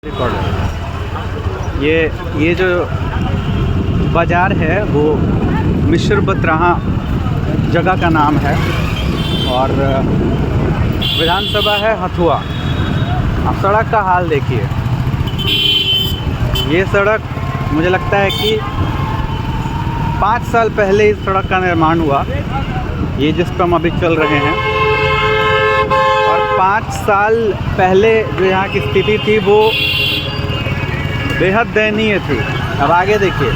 Record ये जो बाज़ार है वो मिस्र बतराहा जगह का नाम है और विधानसभा है हथुआ। अब सड़क का हाल देखिए। ये सड़क मुझे लगता है कि 5 साल पहले इस सड़क का निर्माण हुआ, ये जिस पर हम अभी चल रहे हैं। और 5 साल पहले जो यहाँ की स्थिति थी वो बेहद दयनीय थी। अब आगे देखिए,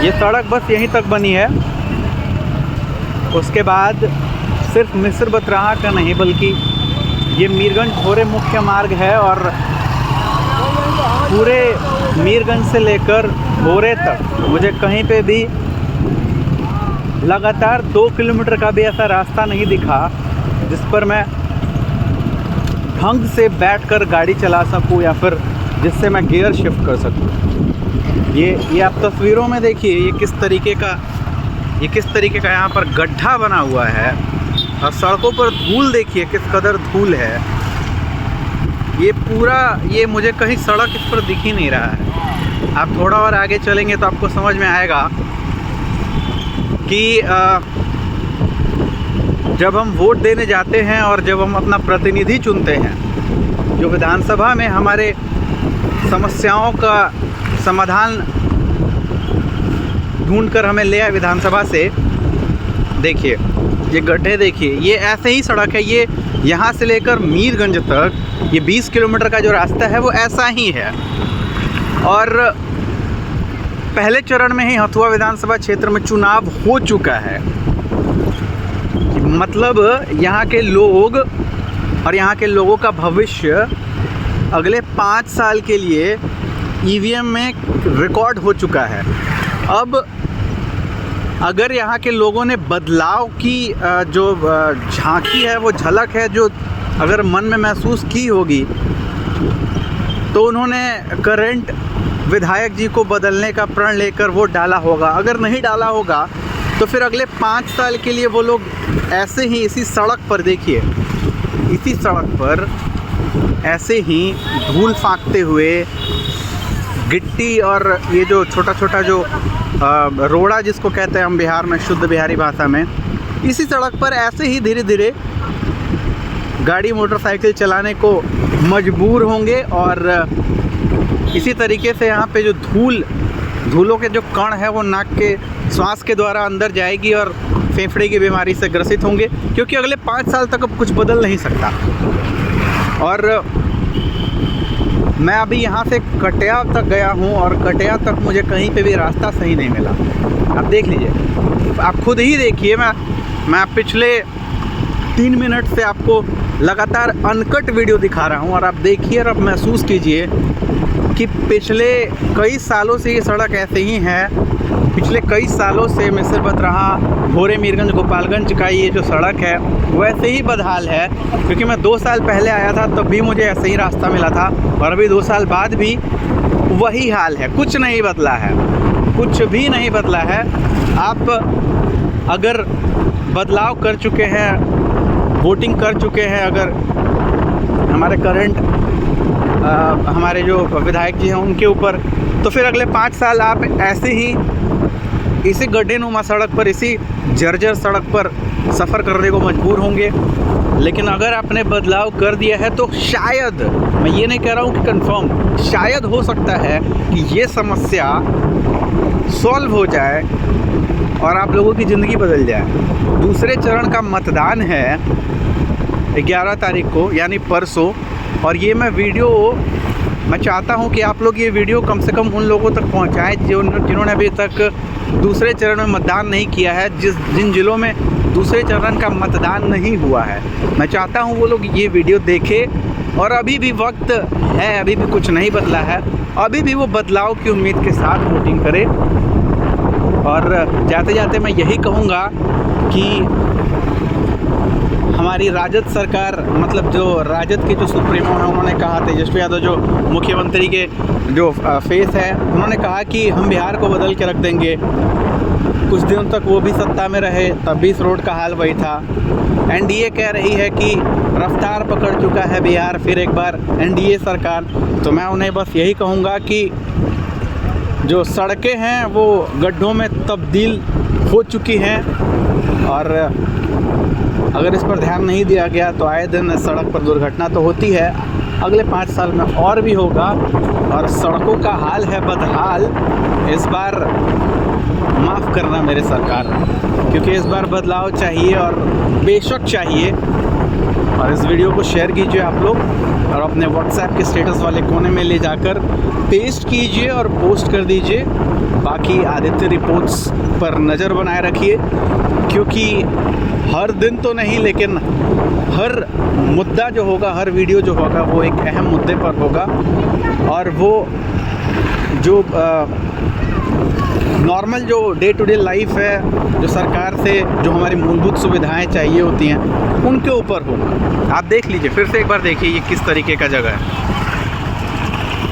ये सड़क बस यहीं तक बनी है। उसके बाद सिर्फ मिस्र बतराहा का नहीं बल्कि ये मीरगंज भोरे मुख्य मार्ग है और पूरे मीरगंज से लेकर भोरे तक मुझे कहीं पे भी लगातार 2 किलोमीटर का भी ऐसा रास्ता नहीं दिखा जिस पर मैं ढंग से बैठकर गाड़ी चला सकूं या फिर जिससे मैं गियर शिफ्ट कर सकूं। ये आप तस्वीरों में देखिए ये किस तरीके का यहाँ पर गड्ढा बना हुआ है और सड़कों पर धूल देखिए किस कदर धूल है। ये पूरा ये मुझे कहीं सड़क इस पर दिख ही नहीं रहा है। आप थोड़ा और आगे चलेंगे तो आपको समझ में आएगा कि जब हम वोट देने जाते हैं और जब हम अपना प्रतिनिधि चुनते हैं जो विधानसभा में हमारे समस्याओं का समाधान ढूंढकर हमें ले आए विधानसभा से, देखिए ये गड्ढे देखिए। ये ऐसे ही सड़क है, ये यहाँ से लेकर मीरगंज तक ये 20 किलोमीटर का जो रास्ता है वो ऐसा ही है। और पहले चरण में ही हथुआ विधानसभा क्षेत्र में चुनाव हो चुका है। मतलब यहाँ के लोग और यहाँ के लोगों का भविष्य अगले 5 साल के लिए ईवीएम में रिकॉर्ड हो चुका है। अब अगर यहाँ के लोगों ने बदलाव की जो झांकी है वो झलक है जो अगर मन में महसूस की होगी तो उन्होंने करंट विधायक जी को बदलने का प्रण लेकर वोट डाला होगा। अगर नहीं डाला होगा तो फिर अगले 5 साल के लिए वो लोग ऐसे ही इसी सड़क पर देखिए, इसी सड़क पर ऐसे ही धूल फाँकते हुए गिट्टी और ये जो छोटा छोटा जो रोड़ा जिसको कहते हैं हम बिहार में शुद्ध बिहारी भाषा में, इसी सड़क पर ऐसे ही धीरे धीरे गाड़ी मोटरसाइकिल चलाने को मजबूर होंगे। और इसी तरीके से यहाँ पे जो धूलों के जो कण है वो नाक के श्वास के द्वारा अंदर जाएगी और फेफड़े की बीमारी से ग्रसित होंगे, क्योंकि अगले 5 साल तक अब कुछ बदल नहीं सकता। और मैं अभी यहाँ से कटिया तक गया हूँ और कटिया तक मुझे कहीं पे भी रास्ता सही नहीं मिला। आप देख लीजिए, आप खुद ही देखिए। मैं पिछले 3 मिनट से आपको लगातार अनकट वीडियो दिखा रहा हूँ और आप देखिए और आप महसूस कीजिए कि पिछले कई सालों से ये सड़क ऐसे ही है। पिछले कई सालों से मिस्र बतराहा भोरे मीरगंज गोपालगंज का ये जो सड़क है वैसे ही बदहाल है। क्योंकि मैं 2 साल पहले आया था तब भी मुझे ऐसे ही रास्ता मिला था और अभी 2 साल बाद भी वही हाल है। कुछ नहीं बदला है, कुछ भी नहीं बदला है। आप अगर बदलाव कर चुके हैं, वोटिंग कर चुके हैं, अगर हमारे करंट हमारे जो विधायक जी हैं उनके ऊपर, तो फिर अगले 5 साल आप ऐसे ही इसी गड्ढेनुमा सड़क पर, इसी जर्जर सड़क पर सफ़र करने को मजबूर होंगे। लेकिन अगर आपने बदलाव कर दिया है तो शायद, मैं ये नहीं कह रहा हूँ कि कंफर्म, शायद हो सकता है कि ये समस्या सॉल्व हो जाए और आप लोगों की ज़िंदगी बदल जाए। दूसरे चरण का मतदान है 11 तारीख को, यानी परसों। और ये मैं चाहता हूँ कि आप लोग ये वीडियो कम से कम उन लोगों तक पहुँचाएँ जिन्होंने अभी तक दूसरे चरण में मतदान नहीं किया है, जिन जिलों में दूसरे चरण का मतदान नहीं हुआ है। मैं चाहता हूँ वो लोग ये वीडियो देखें। और अभी भी वक्त है, अभी भी कुछ नहीं बदला है, अभी भी वो बदलाव की उम्मीद के साथ वोटिंग करें। और जाते जाते मैं यही कहूँगा कि हमारी राजद सरकार, मतलब जो राजद के जो सुप्रीमो हैं, उन्होंने कहा, तेजस्वी यादव जो मुख्यमंत्री के जो फेस है, उन्होंने कहा कि हम बिहार को बदल के रख देंगे। कुछ दिनों तक वो भी सत्ता में रहे, तब भी इस रोड का हाल वही था। एनडीए कह रही है कि रफ्तार पकड़ चुका है बिहार, फिर एक बार एनडीए सरकार। तो मैं उन्हें बस यही कहूँगा कि जो सड़कें हैं वो गड्ढों में तब्दील हो चुकी हैं, और अगर इस पर ध्यान नहीं दिया गया तो आए दिन सड़क पर दुर्घटना तो होती है। अगले 5 साल में और भी होगा, और सड़कों का हाल है बदहाल। इस बार माफ़ करना मेरे सरकार, क्योंकि इस बार बदलाव चाहिए और बेशक चाहिए। और इस वीडियो को शेयर कीजिए आप लोग, और अपने व्हाट्सएप के स्टेटस वाले कोने में ले जाकर पेस्ट कीजिए और पोस्ट कर दीजिए। बाकी आदित्य रिपोर्ट्स पर नज़र बनाए रखिए, क्योंकि हर दिन तो नहीं, लेकिन हर मुद्दा जो होगा, हर वीडियो जो होगा, वो एक अहम मुद्दे पर होगा। और वो जो नॉर्मल जो डे टू डे लाइफ है, जो सरकार से जो हमारी मूलभूत सुविधाएं चाहिए होती हैं, उनके ऊपर होगा। आप देख लीजिए, फिर से एक बार देखिए ये किस तरीके का जगह है।